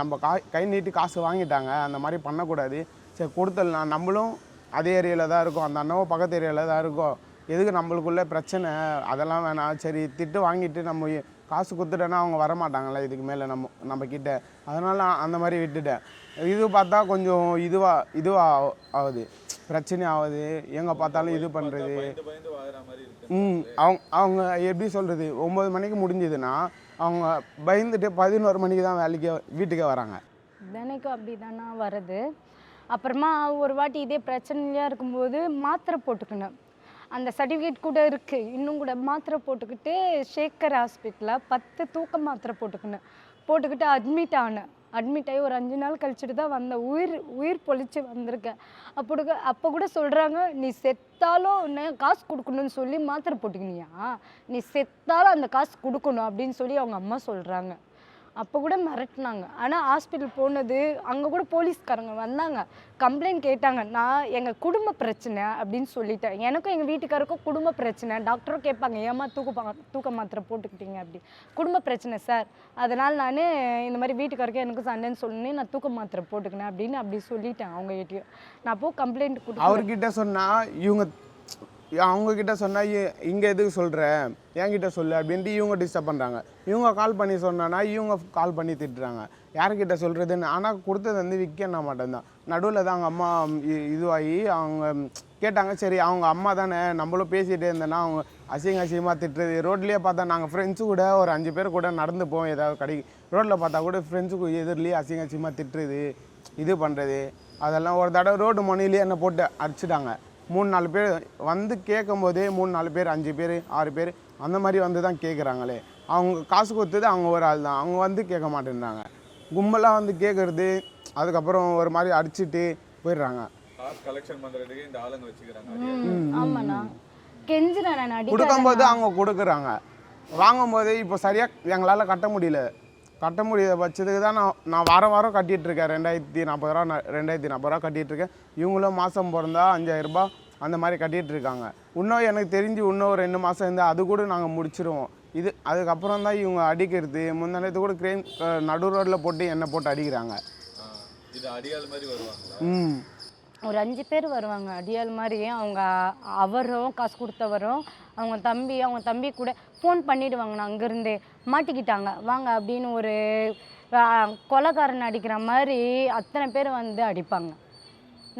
நம்ம கை நீட்டி காசு வாங்கிட்டாங்க, அந்த மாதிரி பண்ணக்கூடாது, சரி கொடுத்துடலாம், நம்மளும் அதே ஏரியாவில் தான் இருக்கோம், அந்த அண்ணாவும் பக்கத்து ஏரியாவில் தான் இருக்கோம், எதுக்கு நம்மளுக்குள்ளே பிரச்சனை, அதெல்லாம் வேணாம், சரி திட்டு வாங்கிட்டு நம்ம காசு கொடுத்துட்டேன்னா அவங்க வரமாட்டாங்களே இதுக்கு மேலே நம்ம கிட்ட, அதனால் அந்த மாதிரி விட்டுட்டேன். இது பார்த்தா கொஞ்சம் இதுவாக ஆகுது, பிரச்சனை ஆகுது, எங்கே பார்த்தாலும் இது பண்ணுறது. அவங்க எப்படி சொல்கிறது, 9 மணிக்கு முடிஞ்சதுன்னா அவங்க பயந்துட்டு 11 மணிக்கு தான் வீட்டுக்கே வராங்க. தினைக்கும் அப்படி தானே வருது. அப்புறமா ஒரு வாட்டி இதே பிரச்சனையாக இருக்கும்போது மாத்திரை போட்டுக்கணும். அந்த சர்டிஃபிகேட் கூட இருக்குது, இன்னும் கூட மாத்திரை போட்டுக்கிட்டு சேகர் ஹாஸ்பிட்டலில் 10 தூக்க மாத்திரை போட்டுக்கிட்டு அட்மிட் ஆகி ஒரு 5 நாள் கழிச்சுட்டு தான் வந்தேன். உயிர் பொழிச்சு வந்திருக்கேன். அப்போ கூட சொல்கிறாங்க, நீ செத்தாலும் காசு கொடுக்கணும்னு சொல்லி மாத்திரை போட்டுக்கினியா, நீ செத்தாலும் அந்த காசு கொடுக்கணும் அப்படின்னு சொல்லி அவங்க அம்மா சொல்கிறாங்க. அப்போ கூட மிரட்டினாங்க. ஆனால் ஹாஸ்பிட்டல் போனது அங்கே கூட போலீஸ்காரங்க வந்தாங்க, கம்ப்ளைண்ட் கேட்டாங்க. நான் எங்கள் குடும்ப பிரச்சனை அப்படின்னு சொல்லிட்டேன். எனக்கும் எங்கள் வீட்டுக்காருக்கும் குடும்ப பிரச்சனை. டாக்டரும் கேட்பாங்க, ஏமா தூக்க மாத்திரை போட்டுக்கிட்டீங்க அப்படி. குடும்ப பிரச்சனை சார், அதனால் நான் இந்த மாதிரி வீட்டுக்காருக்கும் எனக்கு சண்டைன்னு சொல்லி நான் தூக்க மாத்திரை போட்டுக்கினேன் அப்படின்னு அப்படி சொல்லிட்டேன் அவங்ககிட்டயும். நான் அப்போ கம்ப்ளைண்ட் கொடுத்து அவர்கிட்ட சொன்னால் அவங்கக்கிட்ட சொன்னால் இங்கே எதுக்கு சொல்கிற, என்கிட்ட சொல்லு அப்படின்ட்டு இவங்க டிஸ்டர்ப் பண்ணுறாங்க. இவங்க கால் பண்ணி சொன்னான்னா இவங்க கால் பண்ணி திட்டுறாங்க. யார்கிட்ட சொல்கிறதுன்னு. ஆனால் கொடுத்தது வந்து விற்கனா மட்டும்தான். நடுவில் தான் அவங்க அம்மா இதுவாகி அவங்க கேட்டாங்க. சரி அவங்க அம்மா தானே, நம்மளும் பேசிகிட்டே இருந்தேன்னா அவங்க அசிங்கமாக திட்டுறது. ரோட்லேயே பார்த்தா நாங்கள் ஃப்ரெண்ட்ஸு கூட ஒரு 5 பேர் கூட நடந்து போவோம், ஏதாவது கடைக்கு ரோட்டில் பார்த்தா கூட ஃப்ரெண்ட்ஸுக்கு எதிர்லேயே அசிங்கமாக திட்டுறது, இது பண்ணுறது. அதெல்லாம் ஒரு தடவை ரோடு மொழியிலே என்னை போட்டு அடிச்சிட்டாங்க. 3-4 பேர் வந்து கேட்கும் போதே 3-4 பேர் 5 பேர் 6 பேர் அந்த மாதிரி வந்து தான் கேட்குறாங்களே. அவங்க காசு கொடுத்தது அவங்க ஒரு ஆள் தான், அவங்க வந்து கேட்க மாட்டேன்றாங்க. கும்பலாக வந்து கேட்குறது, அதுக்கப்புறம் ஒரு மாதிரி அடிச்சுட்டு போயிடுறாங்க. கொடுக்கும்போது அவங்க கொடுக்குறாங்க, வாங்கும்போது இப்போ சரியாக எங்களால் கட்ட முடியல பட்சத்துக்கு தான் நான் வாரம் கட்டிகிட்ருக்கேன். 2040 ரூபா கட்டிகிட்ருக்கேன். இவங்களும் மாதம் பிறந்தா 5000 ரூபாய் அந்த மாதிரி கட்டிகிட்ருக்காங்க. இன்னும் எனக்கு தெரிஞ்சு இன்னும் ஒரு 2 மாதம் இருந்தால் அது கூட நாங்கள் முடிச்சிருவோம். அதுக்கப்புறம் தான் இவங்க அடிக்கிறது. முந்தானத்து கூட கிரேம் நடு ரோட்டில் போட்டு என்னை போட்டு அடிக்கிறாங்க. ஒரு 5 பேர் வருவாங்க அடியாள் மாதிரி. அவரும் காசு கொடுத்தவரும் அவங்க தம்பி கூட ஃபோன் பண்ணிவிடுவாங்க. நான் அங்கேருந்தே மாட்டிக்கிட்டாங்க வாங்க அப்படின்னு ஒரு கொலைக்காரன் அடிக்கிற மாதிரி அத்தனை பேர் வந்து அடிப்பாங்க.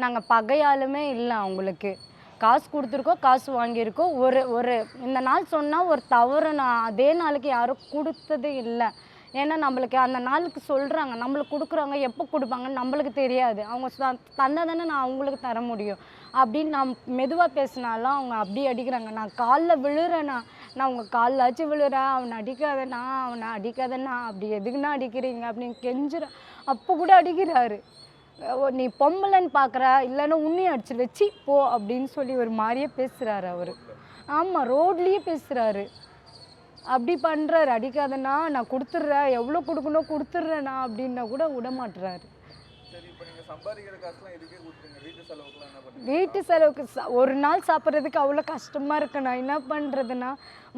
நாங்கள் பகையாலுமே இல்லை, அவங்களுக்கு காசு கொடுத்துருக்கோம், காசு வாங்கியிருக்கோம். ஒரு இந்த நாள் சொன்னால் ஒரு தவறு நான் அதே நாளுக்கு யாரும் கொடுத்தது இல்லை. ஏன்னா நம்மளுக்கு அந்த நாளுக்கு சொல்கிறாங்க, நம்மளுக்கு கொடுக்குறாங்க, எப்போ கொடுப்பாங்கன்னு நம்மளுக்கு தெரியாது. அவங்க தந்தால் தானே நான் அவங்களுக்கு தர முடியும் அப்படின்னு நான் மெதுவாக பேசினாலும் அவங்க அப்படி அடிக்கிறாங்க. நான் காலில் விழுறேண்ணா, நான் உங்கள் காலிலாச்சு விழுறேன், அவனை அடிக்காதண்ணா அப்படி எதுக்குன்னா அடிக்கிறீங்க அப்படின்னு கெஞ்சுறேன். அப்போ கூட அடிக்கிறாரு. நீ பொம்பளைன்னு பார்க்குற, இல்லைன்னா உன்னையும் அடிச்சு வச்சு போ அப்படின்னு சொல்லி ஒரு மாதிரியே பேசுகிறாரு அவர். ஆமாம், ரோட்லேயே பேசுகிறாரு, அப்படி பண்ணுறாரு. அடிக்காதண்ணா, நான் கொடுத்துட்றேன், எவ்வளோ கொடுக்கணும் கொடுத்துட்றேண்ணா அப்படின்னா கூட விட மாட்டுறாரு. வீட்டு செலவுக்கு ஒரு நாள் சாப்பிட்றதுக்கு அவ்வளோ கஷ்டமாக இருக்குண்ணா. என்ன பண்ணுறதுண்ணா,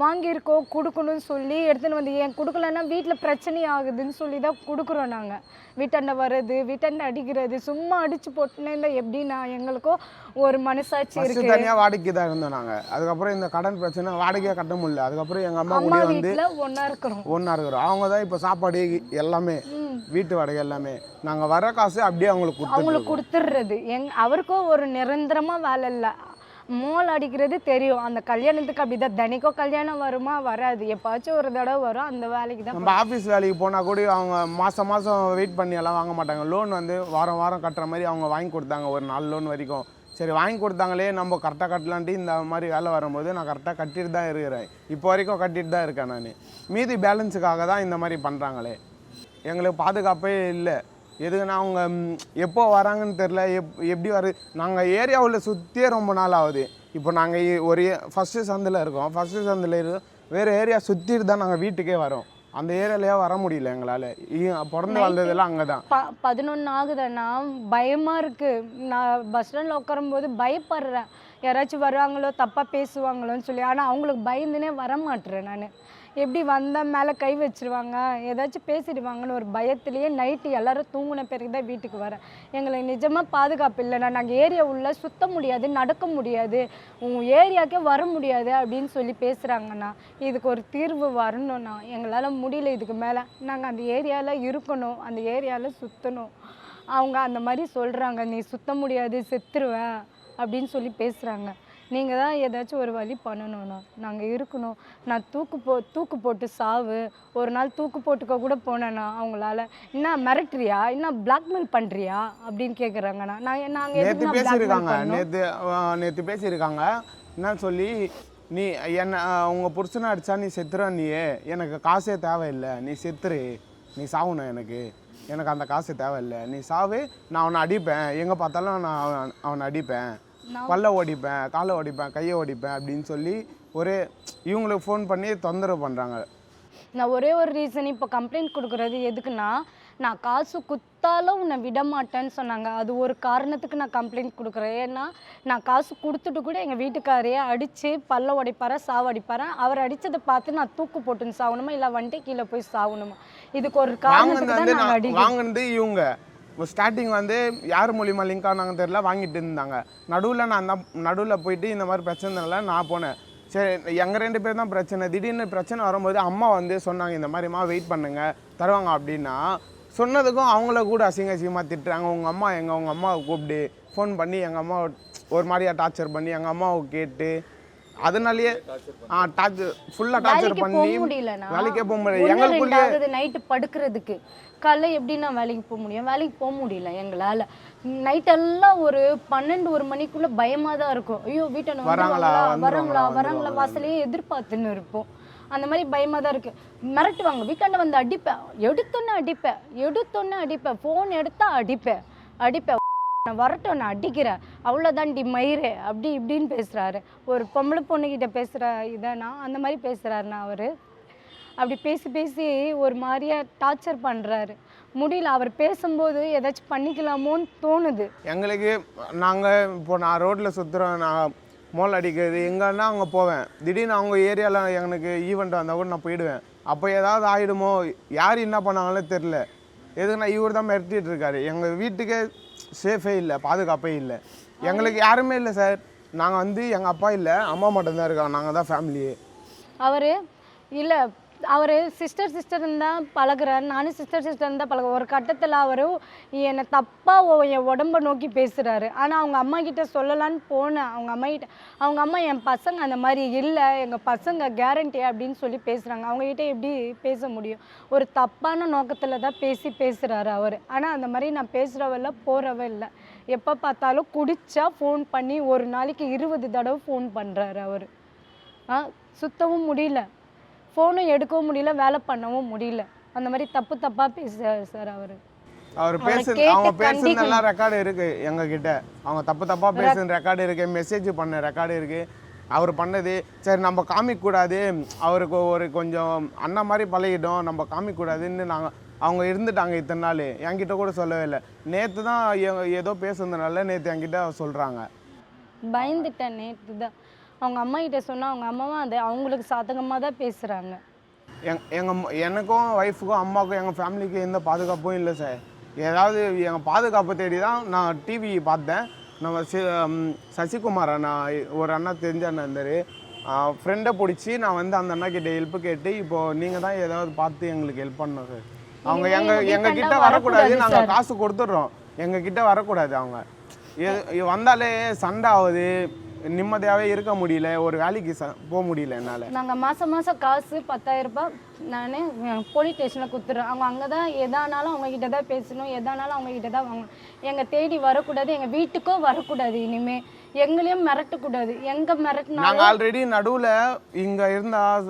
வாங்கியிருக்கோம் கொடுக்கணும்னு சொல்லி எடுத்துன்னு வந்து ஏன் கொடுக்கலன்னா வீட்டில் பிரச்சனை ஆகுதுன்னு சொல்லி தான் கொடுக்குறோம். நாங்கள் வீட்டாண்ட வர்றது, வீட்டாண்ட அடிக்கிறது, சும்மா அடித்து போட்டுனே இருந்தால் எப்படின்னா எங்களுக்கும் ஒரு மனசாட்சி இருக்குது. தனியாக வாடகைக்கு தான் இருந்தோம் நாங்கள். அதுக்கப்புறம் இந்த கடன் பிரச்சனை வாடகையாக கட்ட முடியல. அதுக்கப்புறம் எங்கள் அம்மா வீட்டில் ஒன்றா இருக்கிறோம். அவங்க தான் இப்போ சாப்பாடு எல்லாமே வீட்டு வாடகை எல்லாமே நாங்கள் வர காசு அப்படியே அவங்களுக்கு கொடுத்துடுறது. அவருக்கும் ஒரு நிரந்தரமாக வேலை இல்லை. மோல் அடிக்கிறது தெரியும். அந்த கல்யாணத்துக்கு அப்படிதான், தினைக்கும் கல்யாணம் வருமா வராது, எப்பாச்சும் ஒரு தடவை வரும். அந்த வேலைக்கு தான் நம்ம ஆஃபீஸ் வேலைக்கு போனால் கூட அவங்க மாதம் வெயிட் பண்ணி எல்லாம் வாங்க மாட்டாங்க. லோன் வந்து வாரம் வாரம் கட்டுற மாதிரி அவங்க வாங்கி கொடுத்தாங்க, ஒரு 4 லோன் வரைக்கும். சரி வாங்கி கொடுத்தாங்களே நம்ம கரெக்டாக கட்டலான்ட்டு இந்த மாதிரி வேலை வரும்போது நான் கரெக்டாக கட்டிட்டு தான் இருக்கிறேன். இப்போ வரைக்கும் கட்டிட்டு தான் இருக்கேன் நான். மீதி பேலன்ஸுக்காக தான் இந்த மாதிரி பண்ணுறாங்களே. எங்களுக்கு பாதுகாப்பே இல்லை. எதுக்குன்னா அவங்க எப்போ வராங்கன்னு தெரில, எப்படி நாங்கள் ஏரியாவில் சுற்றியே ரொம்ப நாள் ஆகுது. இப்போ நாங்கள் ஒரு ஃபஸ்ட்டு சந்தில் இருக்கோம். ஃபஸ்ட்டு சந்தில் வேறு ஏரியா சுற்றிட்டு தான் நாங்கள் வீட்டுக்கே வரோம். அந்த ஏரியாலேயே வர முடியல எங்களால். பிறந்து வளர்ந்ததெல்லாம் அங்கே தான். 11 ஆகுதுன்னா பயமாக இருக்குது. நான் பஸ் ஸ்டாண்டில் உட்காரும்போது பயப்படுறேன், யாராச்சும் வருவாங்களோ தப்பாக பேசுவாங்களோன்னு சொல்லி. ஆனால் அவங்களுக்கு பயந்துனே வர மாட்டேறேன் நான். எப்படி வந்தால் மேலே கை வச்சுருவாங்க, ஏதாச்சும் பேசிடுவாங்கன்னு ஒரு பயத்துலேயே நைட்டு எல்லோரும் தூங்கின பிறகு தான் வீட்டுக்கு வரேன். எங்களுக்கு நிஜமாக பாதுகாப்பு இல்லைண்ணா. நாங்கள் ஏரியா உள்ள சுத்த முடியாது, நடக்க முடியாது, உங்கள் ஏரியாவுக்கே வர முடியாது அப்படின்னு சொல்லி பேசுகிறாங்கண்ணா. இதுக்கு ஒரு தீர்வு வரணும்ண்ணா. எங்களால் முடியல இதுக்கு மேலே. நாங்கள் அந்த ஏரியாவில் இருக்கணும், அந்த ஏரியாவில் சுற்றணும். அவங்க அந்த மாதிரி சொல்கிறாங்க, நீ சுத்த முடியாது, செத்துருவேன் அப்படின்னு சொல்லி பேசுகிறாங்க. நீங்கள் தான் ஏதாச்சும் ஒரு வழி பண்ணணும்ண்ணா. நாங்கள் இருக்கணும். நான் தூக்கு போட்டு சாவு, ஒரு நாள் தூக்கு போட்டுக்க கூட போனேண்ணா. அவங்களால என்ன மிரட்டுறியா, என்ன பிளாக்மெயில் பண்ணுறியா அப்படின்னு கேட்குறாங்கண்ணா. நாங்கள் நேற்று பேசியிருக்காங்க என்ன சொல்லி, நீ என்ன உங்கள் புருஷனை அடித்தா நீ செத்துற, நீயே எனக்கு காசே தேவையில்லை, நீ செத்துரு, நீ சாவணும், எனக்கு அந்த காசு தேவையில்லை, நீ சாவு, நான் அவனை அடிப்பேன், எங்கே பார்த்தாலும் நான் அவனை அடிப்பேன், பல்ல ஓடிப்பேன், காலை ஓடிப்பேன், கையை ஓடிப்பேன் அப்படின்னு சொல்லி இவங்களுக்கு ஃபோன் பண்ணி தொந்தரவு பண்ணுறாங்க. நான் ஒரே ஒரு ரீசன் இப்போ கம்ப்ளைண்ட் கொடுக்குறது எதுக்குன்னா, நான் காசு குத்தாலும் உன்னை விட மாட்டேன்னு சொன்னாங்க. அது ஒரு காரணத்துக்கு நான் கம்ப்ளைண்ட் கொடுக்குறேன். ஏன்னா நான் காசு கொடுத்துட்டு கூட எங்கள் வீட்டுக்காரையே அடித்து பல்ல உடைப்பாரா சாவடிப்பாரா, அவர் அடித்ததை பார்த்து நான் தூக்கு போட்டுன்னு சாகணுமா இல்லை வண்டி கீழே போய் சாகணுமா? இதுக்கு ஒரு காரணத்துக்கு தான் நான் அடிக்கிறேன். வாங்கினது இவங்க ஸ்டார்டிங் வந்து யார் மூலியமாக லிங்க் ஆனாங்க தெரியல, வாங்கிட்டு இருந்தாங்க. நடுவில் போயிட்டு இந்த மாதிரி பிரச்சனைனால நான் போனேன். சரி எங்கள் 2 பேர் தான் பிரச்சனை. திடீர்னு பிரச்சனை வரும்போது அம்மா வந்து சொன்னாங்க, இந்த மாதிரிம்மா வெயிட் பண்ணுங்க தருவாங்க அப்படின்னா. சொன்னதுக்கும் அவங்கள கூட அசிங்கமாக திட்டுறாங்க. உங்கள் அம்மாவை கூப்பிட்டு ஃபோன் பண்ணி எங்கள் அம்மா ஒரு மாதிரியாக டார்ச்சர் பண்ணி எங்கள் அம்மாவை கேட்டு அதனாலேயே ஃபுல்லாக டார்ச்சர் பண்ணி வேலைக்கே போக முடியல. எங்களுக்குள்ளே நைட்டு படுக்கிறதுக்கு காலைல எப்படி நான் வேலைக்கு போக முடியும்? வேலைக்கு போக முடியல எங்களால். நைட்டெல்லாம் ஒரு 12-1 மணிக்குள்ளே பயமாக தான் இருக்கும். ஐயோ வீட்டை வராங்களா வாசலையே எதிர்பார்த்துன்னு இருப்போம். அந்த மாதிரி பயமாக தான் இருக்குது. மிரட்டுவாங்க, வீட்டாண்ட வந்து அடிப்பேன், எடுத்தோன்னே அடிப்பேன், ஃபோன் எடுத்தால் அடிப்பேன், நான் வரட்டும் நான் அடிக்கிறேன், அவ்வளோதான் டி மயிறு அப்படி இப்படின்னு பேசுகிறாரு. ஒரு பொம்பளை பொண்ணுக்கிட்ட பேசுகிற இதைனா அந்த மாதிரி பேசுகிறாருண்ணா. அவர் அப்படி பேசி ஒரு மாதிரியாக டார்ச்சர் பண்ணுறாரு. முடியல. அவர் பேசும்போது ஏதாச்சும் பண்ணிக்கலாமோன்னு தோணுது எங்களுக்கு. நான் ரோட்டில் சுற்றுறேன், நான் மோல் அடிக்கிறது எங்கன்னா அங்கே போவேன். திடீர்னு அவங்க ஏரியாவில் எனக்கு ஈவெண்ட் வந்தால் கூட நான் போயிடுவேன். அப்போ ஏதாவது ஆகிடுமோ, யார் என்ன பண்ணாங்களே தெரில. எதுக்குன்னா இவர் தான் மிரட்டிகிட்டு இருக்காரு. எங்கள் வீட்டுக்கே சேஃபே இல்லை, பாதுகாப்பே இல்லை. எங்களுக்கு யாருமே இல்லை சார். நாங்கள் வந்து எங்கள் அப்பா இல்லை, அம்மா மட்டும்தான் இருக்காங்க. நாங்கள் தான் ஃபேமிலியே. அவர் சிஸ்டர் தான் பழகுறாரு. நானும் சிஸ்டர் தான் பழகுறேன். ஒரு கட்டத்தில் அவர் என்னை தப்பாக என் உடம்பை நோக்கி பேசுகிறாரு. ஆனால் அவங்க அம்மா கிட்ட சொல்லலான்னு போனேன். அவங்க அம்மா என் பசங்க அந்த மாதிரி இல்லை, எங்கள் பசங்க கேரண்டி அப்படின்னு சொல்லி பேசுகிறாங்க. அவங்ககிட்ட எப்படி பேச முடியும்? ஒரு தப்பான நோக்கத்தில் தான் பேசுகிறாரு அவர். ஆனால் அந்த மாதிரி நான் பேசுகிறவல்ல, போகிறவ இல்லை. எப்போ பார்த்தாலும் குடித்தா ஃபோன் பண்ணி ஒரு நாளைக்கு 20 தடவை ஃபோன் பண்ணுறாரு அவர். சுத்தவும் முடியல, ஃபோனும் எடுக்கவும் முடியல, வேலை பண்ணவும் முடியல. அந்த மாதிரி தப்பாக பேசுகிறாரு சார் அவர். அவங்க பேசுனதெல்லாம் ரெக்கார்டு இருக்குது எங்ககிட்ட. அவங்க தப்பாக பேசுன ரெக்கார்டு இருக்குது, மெசேஜ் பண்ண ரெக்கார்டு இருக்குது. அவர் பண்ணது சரி நம்ம காமிக்கக்கூடாது, அவருக்கு ஒரு கொஞ்சம் அண்ணா மாதிரி பழகிட்டோம், நம்ம காமிக்கக்கூடாதுன்னு அவங்க இருந்துட்டாங்க இத்தனை நாள். என்கிட்ட கூட சொல்லவே இல்லை. நேற்று தான் ஏதோ பேசுனதுனால நேற்று என்கிட்ட சொல்கிறாங்க. பயந்துட்டேன் நேற்று தான். அவங்க அம்மா கிட்ட சொன்னால் அவங்க அம்மாவும் அது அவங்களுக்கு சாதகமாக தான் பேசுகிறாங்க. எனக்கும் ஒய்ஃபுக்கும் அம்மாவுக்கும் எங்கள் ஃபேமிலிக்கு எந்த பாதுகாப்பும் இல்லை சார். ஏதாவது எங்கள் பாதுகாப்பு தேடி தான் நான் டிவி பார்த்தேன். நம்ம சசிகுமார் அண்ணா, ஒரு அண்ணா தெரிஞ்ச அண்ணா இருந்தார், ஃப்ரெண்டை பிடிச்சி நான் வந்து அந்த அண்ணா கிட்ட ஹெல்ப் கேட்டு இப்போது நீங்கள் தான் ஏதாவது பார்த்து எங்களுக்கு ஹெல்ப் பண்ணணும் சார். அவங்க எங்ககிட்ட வரக்கூடாது, நாங்கள் காசு கொடுத்துட்றோம், எங்ககிட்ட வரக்கூடாது. அவங்க வந்தாலே சண்டை ஆகுது, நிம்மதியாகவே இருக்க முடியல, ஒரு வேலைக்கு போக முடியல என்னால். நாங்கள் மாதம் காசு 10,000 ரூபாய் நான் போலீஸ் ஸ்டேஷனில் கொடுத்துட்றேன். அவங்க அங்கே தான் எதானாலும் அவங்கக்கிட்ட தான் பேசணும், எதானாலும் அவங்கக்கிட்ட தான் வாங்கணும். எங்கள் தேடி வரக்கூடாது, எங்கள் வீட்டுக்கோ வரக்கூடாது, இனிமேல் எங்களையும் மிரட்டக்கூடாது. எங்கே மிரட்டினா நாங்கள் ஆல்ரெடி நடுவில் இங்கே இருந்தால்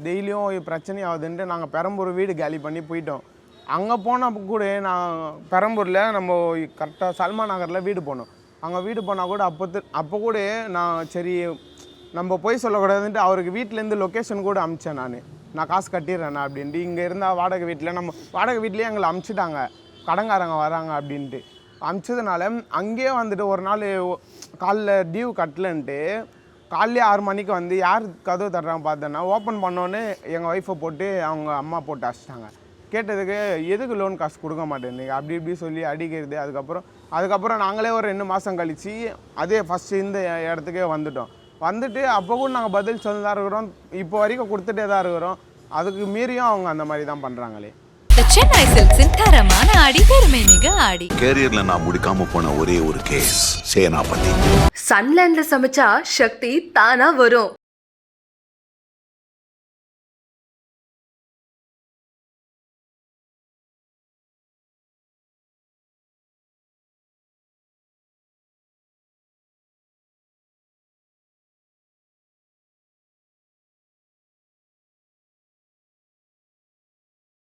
டெய்லியும் பிரச்சனை ஆகுதுன்ட்டு நாங்கள் பெரம்பூர் வீடு காலி பண்ணி போயிட்டோம். அங்கே போனப்போ கூட நான் பெரம்பூரில் நம்ம கரெக்டாக சல்மா நகரில் வீடு போனோம். அங்கே வீடு போனால் கூட அப்போ கூட நான் சரி நம்ம போய் சொல்லக்கூடாதுன்ட்டு அவருக்கு வீட்டிலேருந்து லொக்கேஷன் கூட அனுப்பிச்சேன். நான் காசு கட்டிடுறேண்ணா அப்படின்ட்டு. இங்கே இருந்தால் வாடகை வீட்டில் நம்ம வாடகை வீட்லேயே எங்களை அனுப்பிச்சிட்டாங்க, கடங்காரங்க வராங்க அப்படின்ட்டு. அனுப்பிச்சதுனால அங்கேயே வந்துட்டு ஒரு நாள் காலைல டியூ கட்டலன்ட்டு காலையிலே 6 மணிக்கு வந்து யார் கதவு தர்றாங்க பார்த்தேன்னா ஓப்பன் பண்ணோன்னே எங்கள் ஒய்ஃபை போட்டு அவங்க அம்மா போட்டு அடிச்சிட்டாங்க. கேட்டதுக்கு எதுக்கு லோன் காசு கொடுக்க மாட்டேன் அப்படி இப்படி சொல்லி அடிக்கிறது. அதுக்கப்புறம் நாங்களே ஒரு 2 மாதம் கழித்து அதே ஃபஸ்ட்டு இந்த இடத்துக்கே வந்துட்டு அப்போ கூட நாங்கள் பதில் சொல்லி தான் இருக்கிறோம், இப்போ வரைக்கும் கொடுத்துட்டே தான் இருக்கிறோம். அதுக்கு மீறியும் அவங்க அந்த மாதிரி தான் பண்ணுறாங்களே. சென்னை சில்க்ஸின் தரமான ஆடி பெருமை மிக ஆடி. கேரியர்ல நான் முடிக்காம போன ஒரே ஒரு கேஸ் சேனாபதி. சன்லேண்ட்ல சமைச்சா சக்தி தானா வரும்.